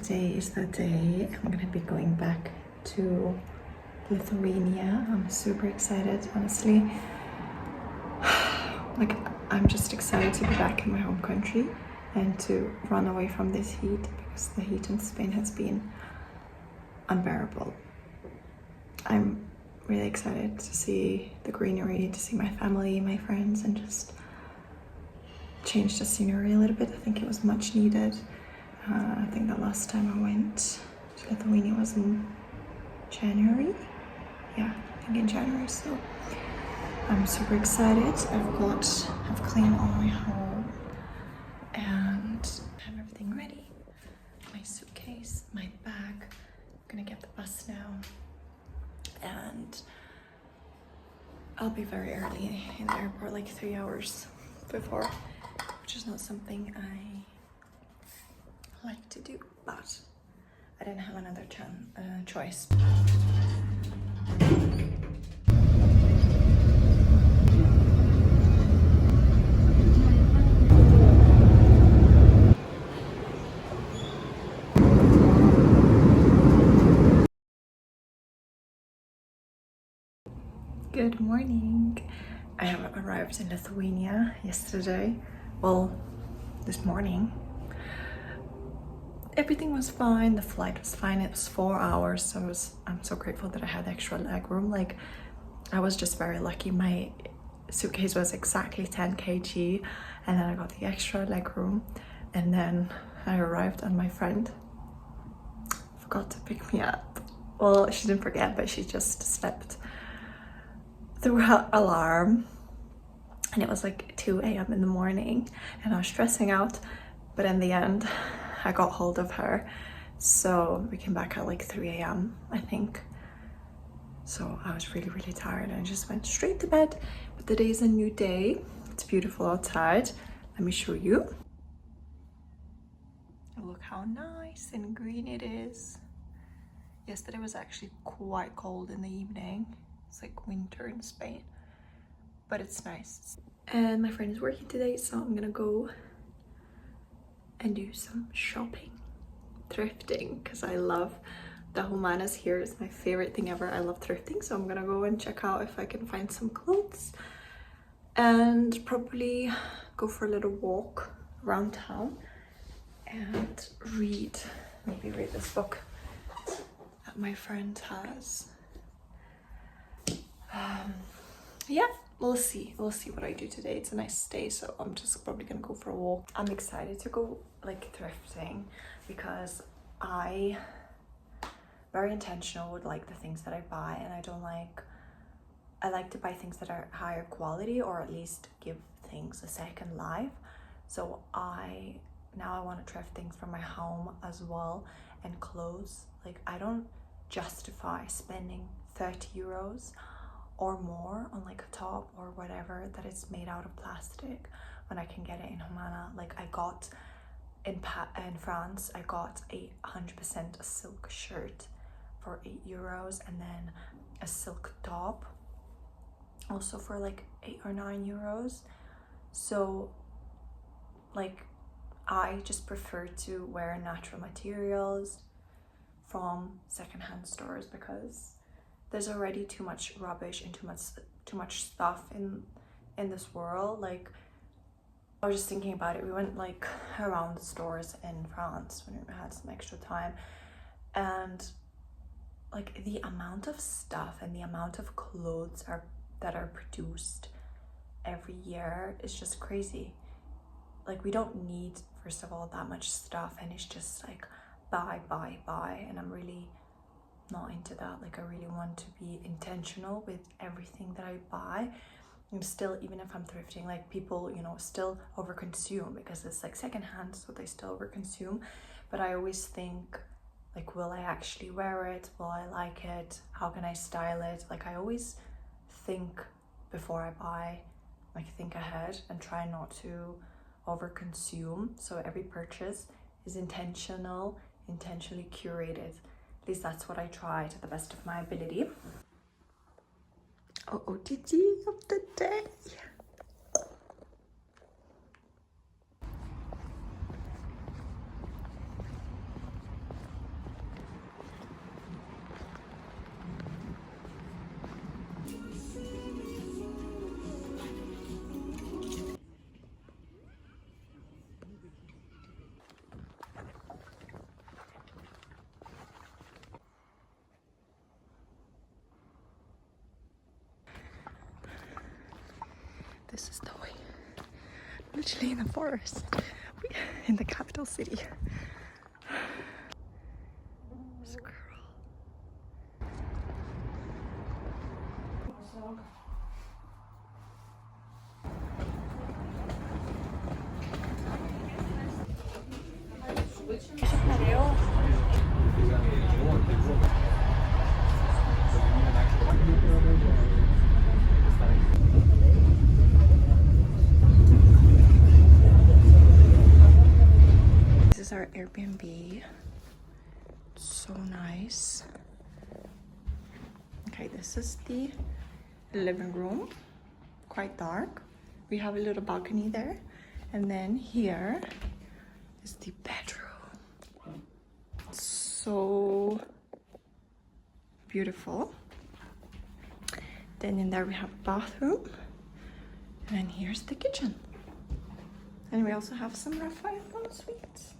today is the day I'm gonna be going back to Lithuania. I'm super excited, honestly. Like, I'm just excited to be back in my home country and to run away from this heat, because the heat in Spain has been unbearable. I'm really excited to see the greenery, to see my family, my friends, and just change the scenery a little bit. I think it was much needed. I think the last time I went to Lithuania was in January. Yeah, I think in January, so I'm super excited. I've cleaned all my home and have everything ready. My suitcase, my bag. I'm gonna get the bus now. And I'll be very early in the airport, like 3 hours before, which is not something I like to do, but I didn't have another choice. Good morning. I have arrived in Lithuania yesterday. Well, this morning. Everything was fine. The flight was fine. It was 4 hours, so I'm so grateful that I had extra leg room. Like, I was just very lucky. My suitcase was exactly 10 kg, and then I got the extra leg room, and then I arrived and my friend forgot to pick me up. Well, she didn't forget, but she just slept through her alarm, and it was like 2 a.m. in the morning, and I was stressing out, but in the end I got hold of her, so we came back at like 3 a.m. I think. So I was really tired and I just went straight to bed. But today is a new day. It's beautiful outside. Let me show you. Look how nice and green it is. Yesterday was actually quite cold in the evening. It's like winter in Spain, but it's nice. And my friend is working today, so I'm gonna go and do some shopping, thrifting, because I love the Humanas here. Is my favorite thing ever. I love thrifting, so I'm gonna go and check out if I can find some clothes and probably go for a little walk around town and maybe read this book that my friend has. Yeah, we'll see what I do today. It's a nice day, so I'm just probably gonna go for a walk. I'm excited to go like thrifting because I very intentional with like the things that I buy, and I like to buy things that are higher quality, or at least give things a second life. So now I want to thrift things from my home as well, and clothes. Like, I don't justify spending 30 euros or more on like a top or whatever that is made out of plastic when I can get it in Humana. Like, I got in France, I got 100% a silk shirt for 8 euros, and then a silk top also for like 8 or 9 euros. So like, I just prefer to wear natural materials from secondhand stores, because there's already too much rubbish and too much stuff in this world. Like, I was just thinking about it. We went like around the stores in France when we had some extra time, and like the amount of stuff and the amount of clothes that are produced every year is just crazy. Like, we don't need, first of all, that much stuff, and it's just like buy, and I'm really not into that. Like, I really want to be intentional with everything that I buy. And still, even if I'm thrifting, like, people, you know, still overconsume because it's like secondhand, so they still overconsume. But I always think, like, will I actually wear it? Will I like it? How can I style it? Like, I always think before I buy, like, think ahead and try not to overconsume. So every purchase is intentionally curated. At least that's what I try to the best of my ability. OOTD of the day. literally in the forest, in the capital city. Squirrel. This is our Airbnb. So nice. Okay, this is the living room. Quite dark. We have a little balcony there. And then here is the bedroom. So beautiful. Then in there we have a bathroom. And then here's the kitchen. And we also have some Raphael suites.